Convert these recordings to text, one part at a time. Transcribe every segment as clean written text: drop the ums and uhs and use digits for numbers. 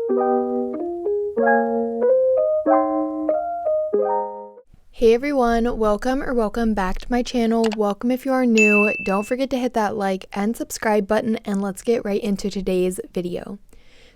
Hey everyone, welcome back to my channel. Welcome if you are new. Don't forget to hit that like and subscribe button, and let's get right into today's video.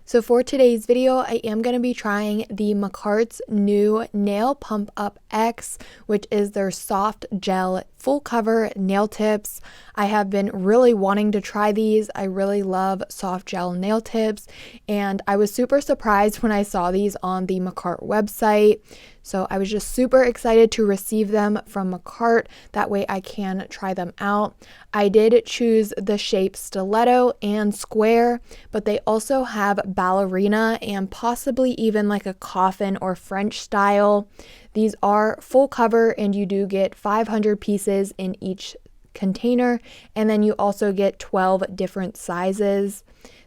So for today's video, I am going to be trying the Makartt's new Nail Pump Up X, which is their soft gel full cover nail tips. I have been really wanting to try these. I really love soft gel nail tips, and I was super surprised when I saw these on the Makartt website. So I was just super excited to receive them from Makartt. That way I can try them out. I did choose the shape stiletto and square, but they also have ballerina and possibly even like a coffin or French style. These are full cover, and you do get 500 pieces in each container, and then you also get 12 different sizes.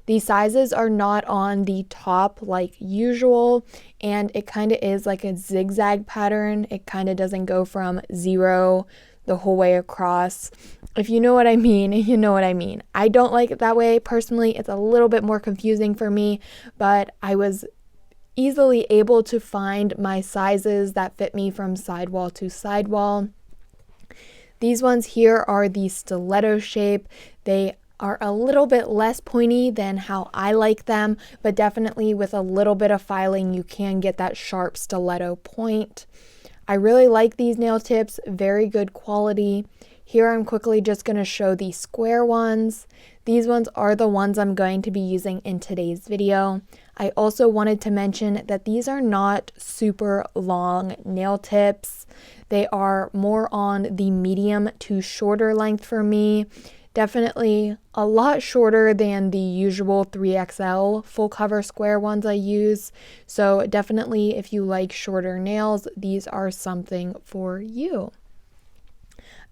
These sizes are not on the top like usual, and it kind of is like a zigzag pattern. It kind of doesn't go from 0 the whole way across. If you know what I mean, you know what I mean. I don't like it that way personally. It's a little bit more confusing for me, but I was easily able to find my sizes that fit me from sidewall to sidewall. These ones here are the stiletto shape. They are a little bit less pointy than how I like them, but definitely with a little bit of filing, you can get that sharp stiletto point. I really like these nail tips, very good quality. Here I'm quickly just going to show the square ones. These ones are the ones I'm going to be using in today's video. I also wanted to mention that these are not super long nail tips. They are more on the medium to shorter length for me. Definitely a lot shorter than the usual 3XL full cover square ones I use. So definitely if you like shorter nails, these are something for you.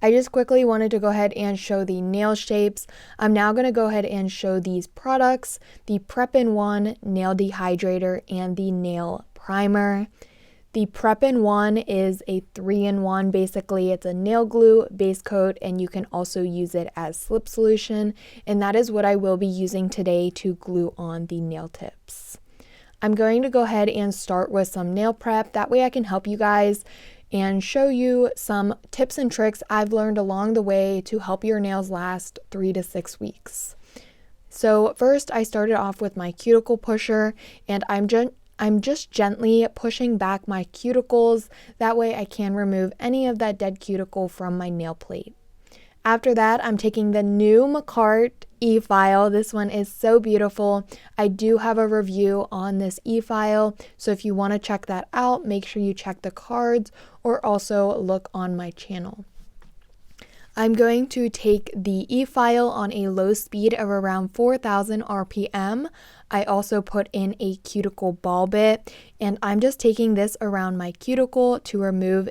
I just quickly wanted to go ahead and show the nail shapes. I'm now going to go ahead and show these products, the Prep-in-1 Nail Dehydrator and the Nail Primer. The Prep-in-1 is a 3-in-1. Basically, it's a nail glue, base coat, and you can also use it as slip solution. And that is what I will be using today to glue on the nail tips. I'm going to go ahead and start with some nail prep. That way I can help you guys and show you some tips and tricks I've learned along the way to help your nails last 3 to 6 weeks. So first I started off with my cuticle pusher, and I'm just gently pushing back my cuticles. That way I can remove any of that dead cuticle from my nail plate. After that, I'm taking the new Makartt e-file. This one is so beautiful. I do have a review on this e-file, so if you want to check that out, make sure you check the cards or also look on my channel. I'm going to take the e-file on a low speed of around 4,000 RPM. I also put in a cuticle ball bit, and I'm just taking this around my cuticle to remove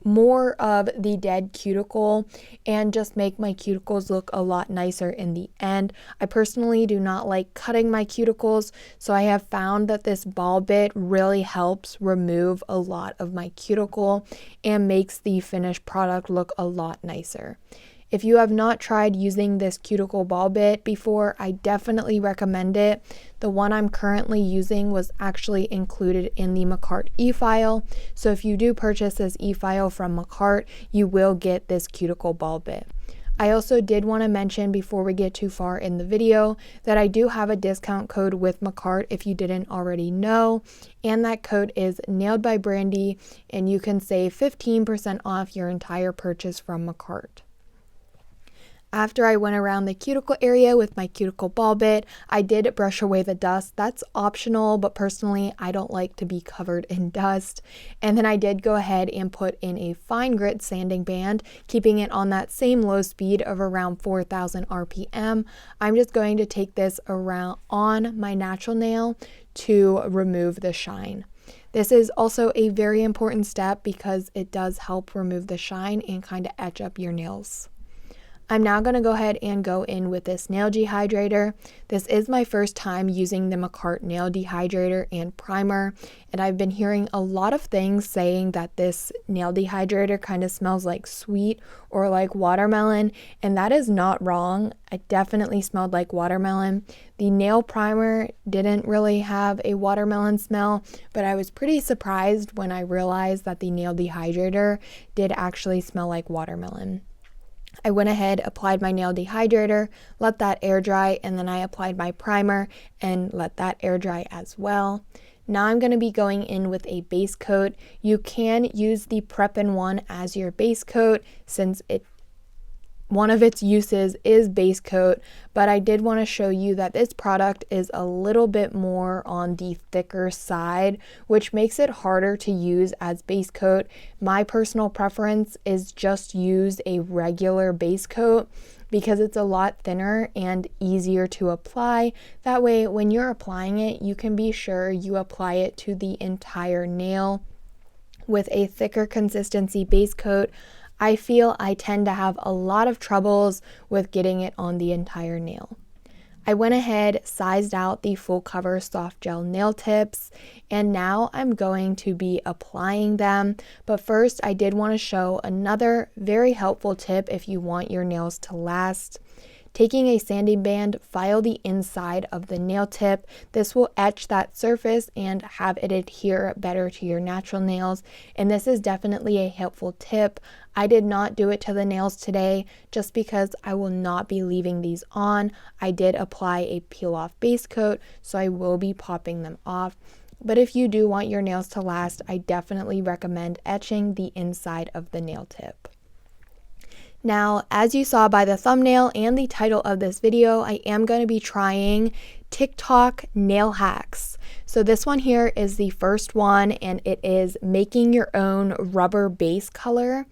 more of the dead cuticle and just make my cuticles look a lot nicer in the end. I personally do not like cutting my cuticles, so I have found that this ball bit really helps remove a lot of my cuticle and makes the finished product look a lot nicer. If you have not tried using this cuticle ball bit before, I definitely recommend it. The one I'm currently using was actually included in the Makartt e-file. So if you do purchase this e-file from Makartt, you will get this cuticle ball bit. I also did want to mention before we get too far in the video that I do have a discount code with Makartt if you didn't already know, and that code is NAILEDBYBRANDI, and you can save 15% off your entire purchase from Makartt. After I went around the cuticle area with my cuticle ball bit, I did brush away the dust. That's optional, but personally, I don't like to be covered in dust. And then I did go ahead and put in a fine grit sanding band, keeping it on that same low speed of around 4,000 RPM. I'm just going to take this around on my natural nail to remove the shine. This is also a very important step because it does help remove the shine and kind of etch up your nails. I'm now going to go ahead and go in with this nail dehydrator. This is my first time using the Makartt nail dehydrator and primer, and I've been hearing a lot of things saying that this nail dehydrator kind of smells like sweet or like watermelon, and that is not wrong. It definitely smelled like watermelon. The nail primer didn't really have a watermelon smell, but I was pretty surprised when I realized that the nail dehydrator did actually smell like watermelon. I went ahead, applied my nail dehydrator, let that air dry, and then I applied my primer and let that air dry as well. Now I'm going to be going in with a base coat. You can use the Prep-in-1 as your base coat since one of its uses is base coat, but I did want to show you that this product is a little bit more on the thicker side, which makes it harder to use as base coat. My personal preference is just use a regular base coat because it's a lot thinner and easier to apply. That way, when you're applying it, you can be sure you apply it to the entire nail. With a thicker consistency base coat, I feel I tend to have a lot of troubles with getting it on the entire nail. I went ahead, sized out the full cover soft gel nail tips, and now I'm going to be applying them. But first, I did want to show another very helpful tip if you want your nails to last. Taking a sanding band, file the inside of the nail tip. This will etch that surface and have it adhere better to your natural nails. And this is definitely a helpful tip. I did not do it to the nails today just because I will not be leaving these on. I did apply a peel off base coat, so I will be popping them off. But if you do want your nails to last, I definitely recommend etching the inside of the nail tip. Now, as you saw by the thumbnail and the title of this video, I am going to be trying TikTok nail hacks. So this one here is the first one, and it is making your own rubber base color.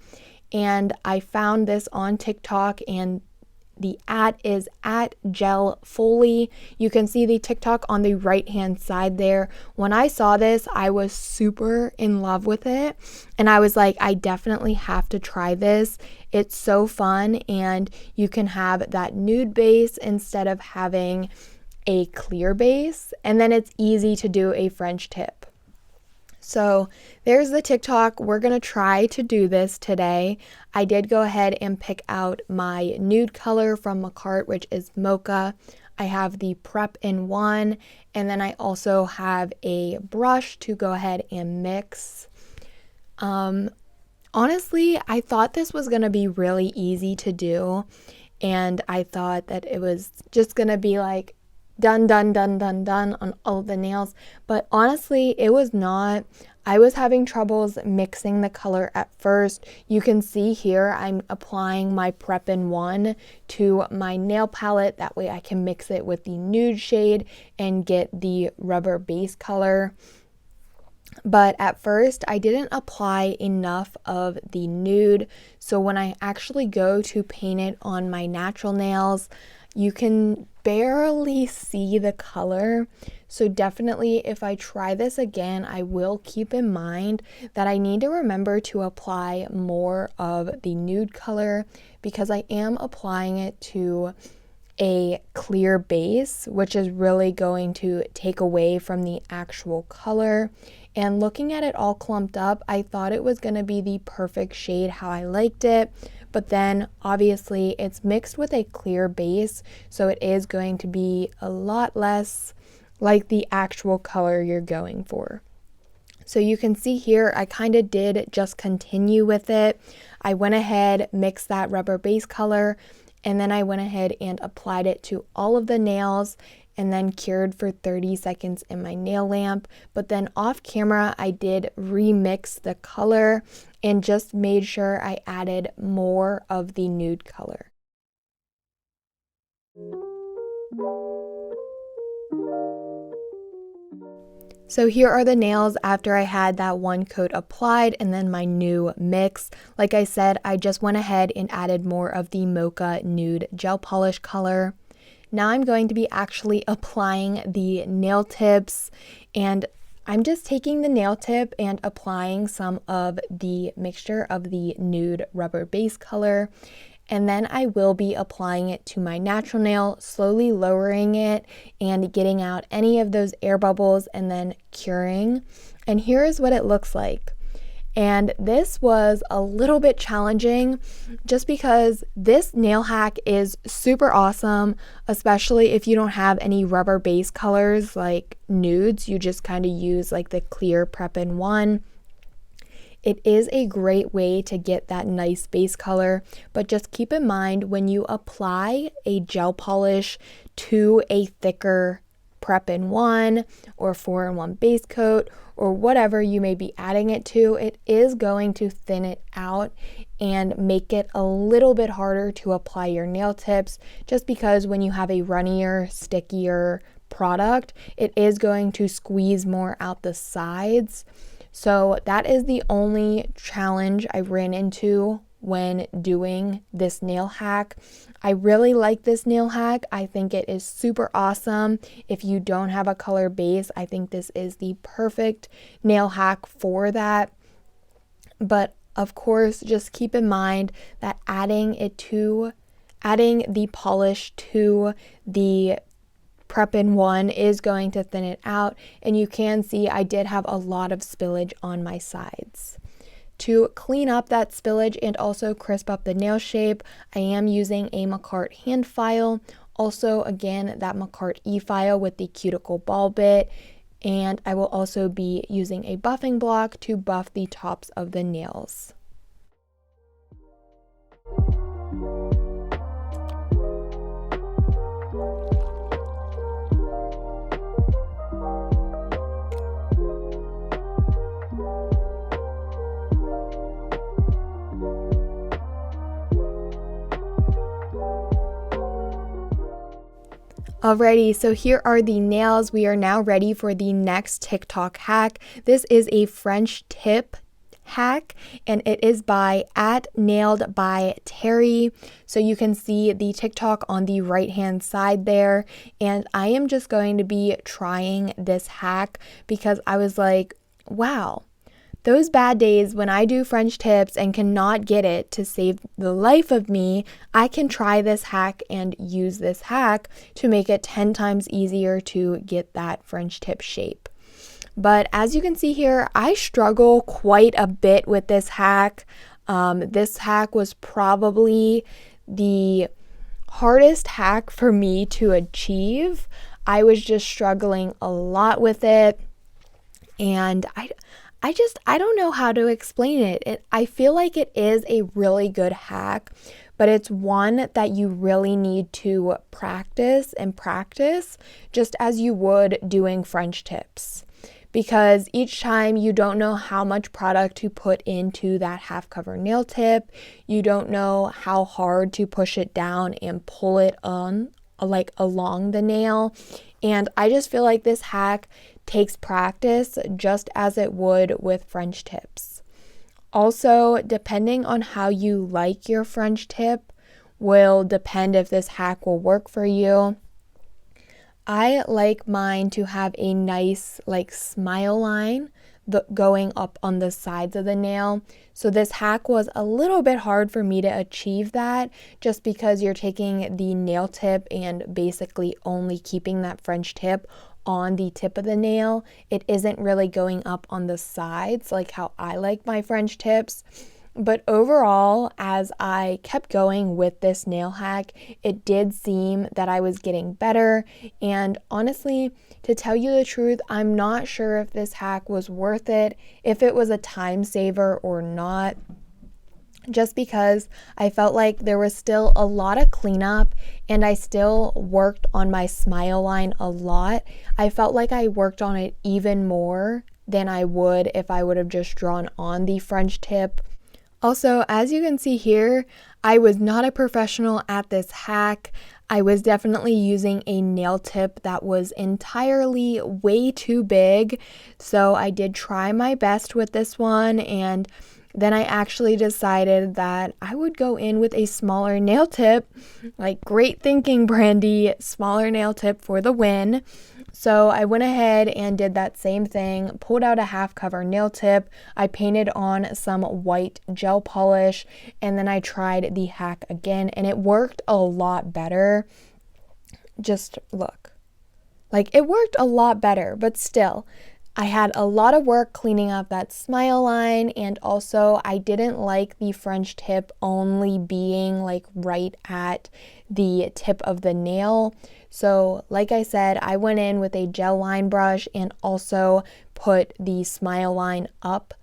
And I found this on TikTok, and the is @gelfoley. You can see the TikTok on the right hand side there. When I saw this, I was super in love with it, and I was like, I definitely have to try this. It's so fun, and you can have that nude base instead of having a clear base, and then it's easy to do a French tip. So there's the TikTok. We're going to try to do this today. I did go ahead and pick out my nude color from Makartt, which is Mocha. I have the Prep-in-1, and then I also have a brush to go ahead and mix. Honestly, I thought this was going to be really easy to do, and I thought that it was just going to be like done, done, done, done, done on all of the nails. But honestly, it was not. I was having troubles mixing the color at first. You can see here I'm applying my Prep-in-1 to my nail palette. That way I can mix it with the nude shade and get the rubber base color. But at first I didn't apply enough of the nude. So when I actually go to paint it on my natural nails, you can barely see the color. So definitely if I try this again, I will keep in mind that I need to remember to apply more of the nude color because I am applying it to a clear base, which is really going to take away from the actual color. And looking at it all clumped up, I thought it was going to be the perfect shade how I liked it. But then obviously it's mixed with a clear base, so it is going to be a lot less like the actual color you're going for. So you can see here, I kind of did just continue with it. I went ahead, mixed that rubber base color, and then I went ahead and applied it to all of the nails and then cured for 30 seconds in my nail lamp. But then off camera, I did remix the color and just made sure I added more of the nude color. So here are the nails after I had that one coat applied and then my new mix. Like I said, I just went ahead and added more of the Mocha Nude Gel Polish color. Now I'm going to be actually applying the nail tips, and I'm just taking the nail tip and applying some of the mixture of the nude rubber base color. and then I will be applying it to my natural nail, slowly lowering it and getting out any of those air bubbles and then curing. And here is what it looks like. And this was a little bit challenging just because this nail hack is super awesome, especially if you don't have any rubber base colors like nudes. You just kind of use like the clear Prep-In-1. It is a great way to get that nice base color, but just keep in mind when you apply a gel polish to a thicker Prep-In-1 or 4-in-1 base coat or whatever you may be adding it to, it is going to thin it out and make it a little bit harder to apply your nail tips, just because when you have a runnier, stickier product, it is going to squeeze more out the sides. So that is the only challenge I ran into when doing this nail hack. I really like this nail hack. I think it is super awesome. If you don't have a color base, I think this is the perfect nail hack for that. But of course, just keep in mind that adding the polish to the Prep-In-1 is going to thin it out, and you can see I did have a lot of spillage on my sides. To clean up that spillage and also crisp up the nail shape, I am using a Makartt hand file. Also, again, that Makartt e-file with the cuticle ball bit. And I will also be using a buffing block to buff the tops of the nails. Alrighty, so here are the nails. We are now ready for the next TikTok hack. This is a French tip hack, and it is by @NAILEDBYTerry. So you can see the TikTok on the right hand side there, and I am just going to be trying this hack because I was like, wow, those bad days when I do French tips and cannot get it to save the life of me, I can try this hack and use this hack to make it 10 times easier to get that French tip shape. But as you can see here, I struggle quite a bit with this hack. This hack was probably the hardest hack for me to achieve. I was just struggling a lot with it, and I don't know how to explain it. I feel like it is a really good hack, but it's one that you really need to practice just as you would doing French tips. Because each time you don't know how much product to put into that half cover nail tip, you don't know how hard to push it down and pull it on like along the nail. And I just feel like this hack takes practice just as it would with French tips. Also, depending on how you like your French tip will depend if this hack will work for you. I like mine to have a nice like smile line going up on the sides of the nail. So this hack was a little bit hard for me to achieve that, just because you're taking the nail tip and basically only keeping that French tip on the tip of the nail. It isn't really going up on the sides like how I like my French tips. But overall, as I kept going with this nail hack, it did seem that I was getting better. And honestly, to tell you the truth, I'm not sure if this hack was worth it, if it was a time saver or not. Just because I felt like there was still a lot of cleanup and I still worked on my smile line a lot. I felt like I worked on it even more than I would if I would have just drawn on the French tip. Also, as you can see here, I was not a professional at this hack. I was definitely using a nail tip that was entirely way too big. So I did try my best with this one, and then I actually decided that I would go in with a smaller nail tip. Like, great thinking, Brandy, smaller nail tip for the win. So I went ahead and did that same thing, pulled out a half cover nail tip, I painted on some white gel polish, and then I tried the hack again, and it worked a lot better. Just look. Like, it worked a lot better, but still, I had a lot of work cleaning up that smile line, and also I didn't like the French tip only being like right at the tip of the nail. So like I said, I went in with a gel line brush and also put the smile line up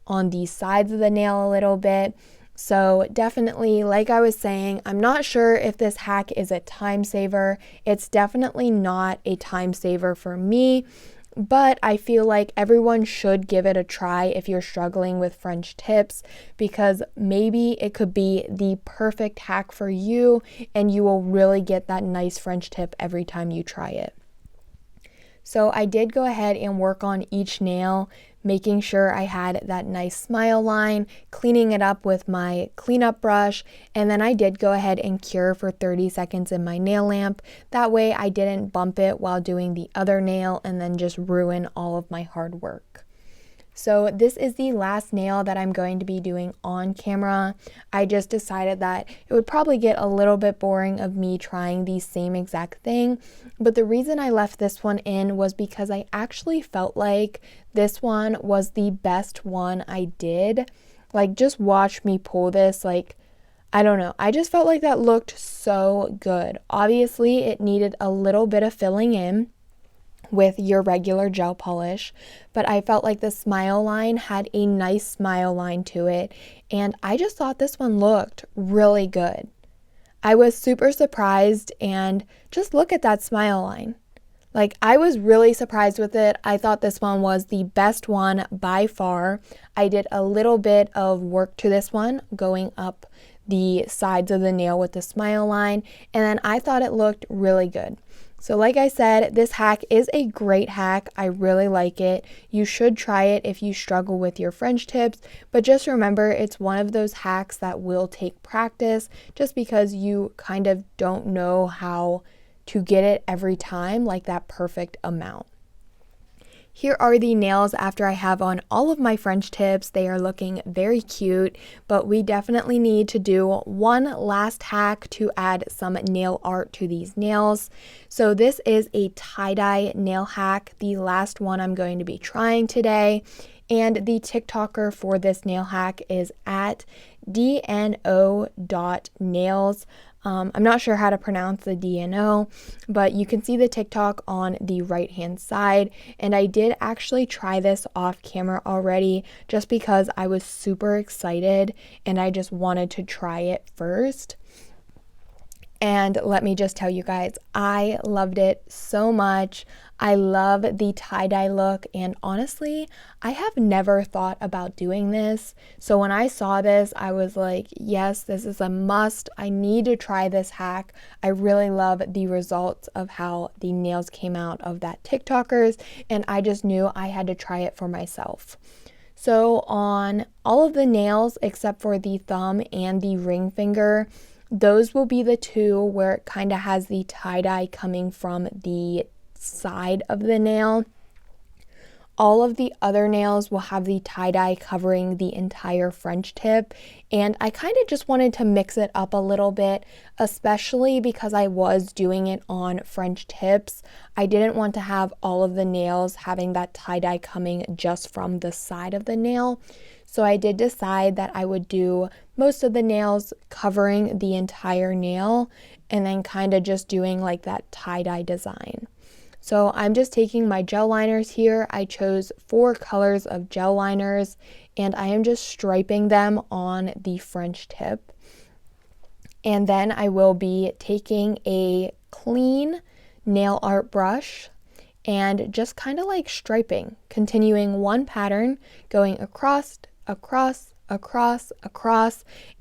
on the sides of the nail a little bit. So definitely, like I was saying, I'm not sure if this hack is a time saver. It's definitely not a time saver for me, but I feel like everyone should give it a try if you're struggling with French tips, because maybe it could be the perfect hack for you and you will really get that nice French tip every time you try it. So I did go ahead and work on each nail, making sure I had that nice smile line, cleaning it up with my cleanup brush, and then I did go ahead and cure for 30 seconds in my nail lamp. That way I didn't bump it while doing the other nail and then just ruin all of my hard work. So this is the last nail that I'm going to be doing on camera. I just decided that it would probably get a little bit boring of me trying the same exact thing, but the reason I left this one in was because I actually felt like this one was the best one I did. Like, just watch me pull this, like, I don't know, I just felt like that looked so good. Obviously, it needed a little bit of filling in with your regular gel polish, but I felt like the smile line had a nice smile line to it, and I just thought this one looked really good. I was super surprised, and just look at that smile line. Like, I was really surprised with it. I thought this one was the best one by far. I did a little bit of work to this one, going up the sides of the nail with the smile line, and then I thought it looked really good. So like I said, this hack is a great hack. I really like it. You should try it if you struggle with your French tips, but just remember, it's one of those hacks that will take practice, just because you kind of don't know how to get it every time, like that perfect amount. Here are the nails after I have on all of my French tips. They are looking very cute, but we definitely need to do one last hack to add some nail art to these nails. So this is a tie-dye nail hack, the last one I'm going to be trying today. And the TikToker for this nail hack is at dno.nails. I'm not sure how to pronounce the DNO, but you can see the TikTok on the right hand side, and I did actually try this off camera already just because I was super excited and I just wanted to try it first. And let me just tell you guys, I loved it so much. I love the tie-dye look, and honestly, I have never thought about doing this. So when I saw this, I was like, yes, this is a must. I need to try this hack. I really love the results of how the nails came out of that TikTokers, and I just knew I had to try it for myself. So on all of the nails except for the thumb and the ring finger, those will be the two where it kind of has the tie-dye coming from the side of the nail. All of the other nails will have the tie-dye covering the entire French tip, and I kind of just wanted to mix it up a little bit, especially because I was doing it on French tips. I didn't want to have all of the nails having that tie-dye coming just from the side of the nail. So I did decide that I would do most of the nails covering the entire nail and then kind of just doing like that tie-dye design. So I'm just taking my gel liners here. I chose 4 colors of gel liners and I am just striping them on the French tip. And then I will be taking a clean nail art brush and just kind of like striping, continuing one pattern, going across,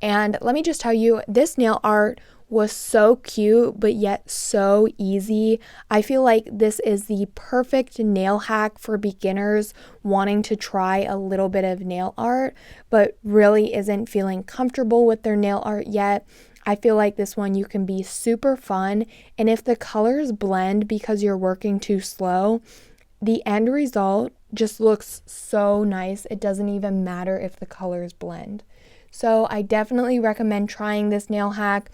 and let me just tell you, this nail art was so cute, but yet so easy. I feel like this is the perfect nail hack for beginners wanting to try a little bit of nail art, but really isn't feeling comfortable with their nail art yet. I feel like this one you can be super fun, and if the colors blend because you're working too slow, the end result just looks so nice. It doesn't even matter if the colors blend. So I definitely recommend trying this nail hack.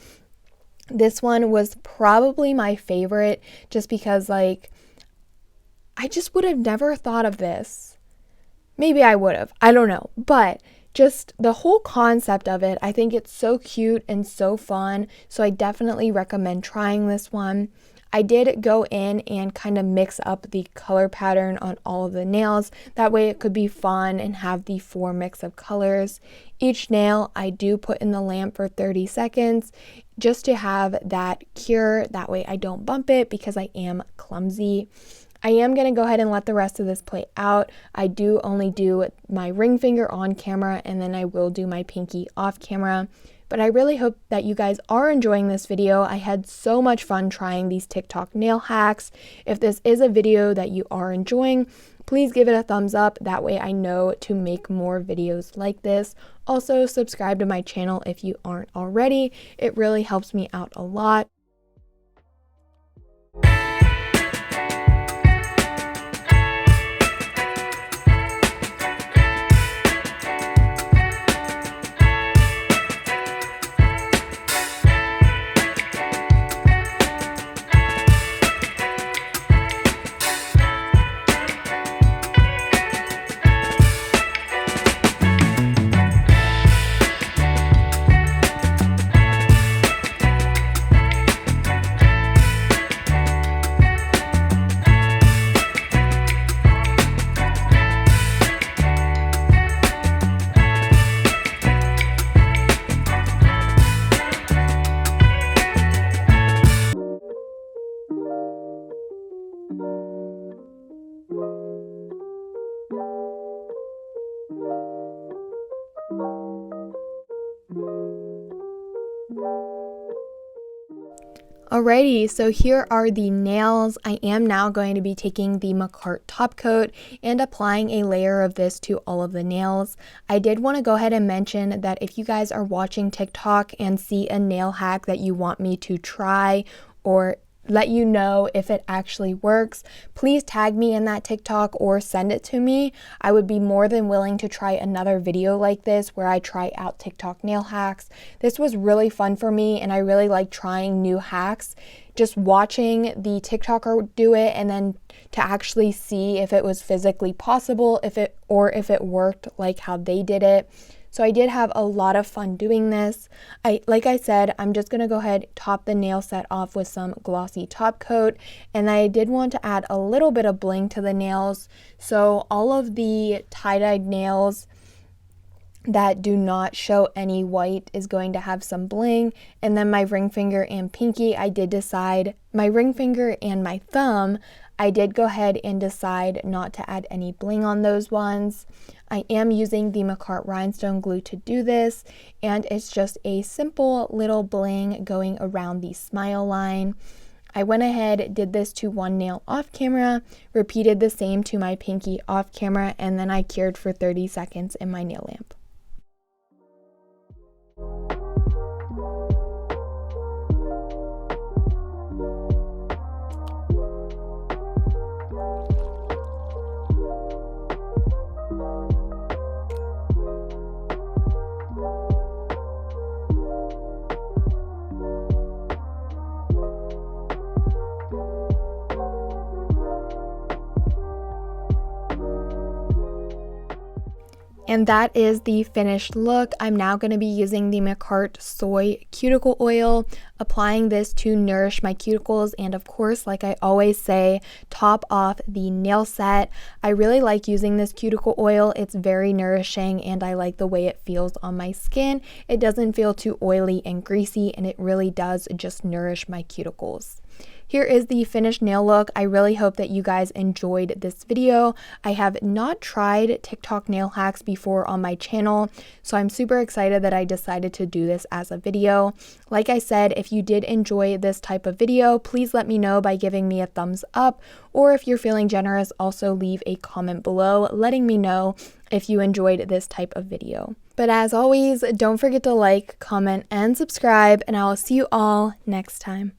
This one was probably my favorite just because, like, I just would have never thought of this. Maybe I would have, I don't know, but just the whole concept of it, I think it's so cute and so fun, so I definitely recommend trying this one. I did go in and kind of mix up the color pattern on all of the nails. That way it could be fun and have the 4 mix of colors. Each nail I do put in the lamp for 30 seconds just to have that cure. That way I don't bump it because I am clumsy. I am going to go ahead and let the rest of this play out. I do only do my ring finger on camera, and then I will do my pinky off camera. But I really hope that you guys are enjoying this video. I had so much fun trying these TikTok nail hacks. If this is a video that you are enjoying, please give it a thumbs up. That way I know to make more videos like this. Also, subscribe to my channel if you aren't already. It really helps me out a lot. Alrighty, so here are the nails. I am now going to be taking the Makartt top coat and applying a layer of this to all of the nails. I did want to go ahead and mention that if you guys are watching TikTok and see a nail hack that you want me to try or let you know if it actually works, please tag me in that TikTok or send it to me. I would be more than willing to try another video like this where I try out TikTok nail hacks. This was really fun for me, and I really like trying new hacks. Just watching the TikToker do it and then to actually see if it was physically possible, if it worked like how they did it. So I did have a lot of fun doing this. Like I said, I'm just going to go ahead, top the nail set off with some glossy top coat. And I did want to add a little bit of bling to the nails. So all of the tie-dyed nails that do not show any white is going to have some bling. And then my ring finger and pinky, I did decide, my ring finger and my thumb, I did go ahead and decide not to add any bling on those ones. I am using the Makartt rhinestone glue to do this, and it's just a simple little bling going around the smile line. I went ahead, did this to one nail off camera, repeated the same to my pinky off camera, and then I cured for 30 seconds in my nail lamp. And that is the finished look. I'm now going to be using the Makartt Soy Cuticle Oil, applying this to nourish my cuticles, and of course, like I always say, top off the nail set. I really like using this cuticle oil. It's very nourishing, and I like the way it feels on my skin. It doesn't feel too oily and greasy, and it really does just nourish my cuticles. Here is the finished nail look. I really hope that you guys enjoyed this video. I have not tried TikTok nail hacks before on my channel, so I'm super excited that I decided to do this as a video. Like I said, if you did enjoy this type of video, please let me know by giving me a thumbs up, or if you're feeling generous, also leave a comment below letting me know if you enjoyed this type of video. But as always, don't forget to like, comment, and subscribe, and I will see you all next time.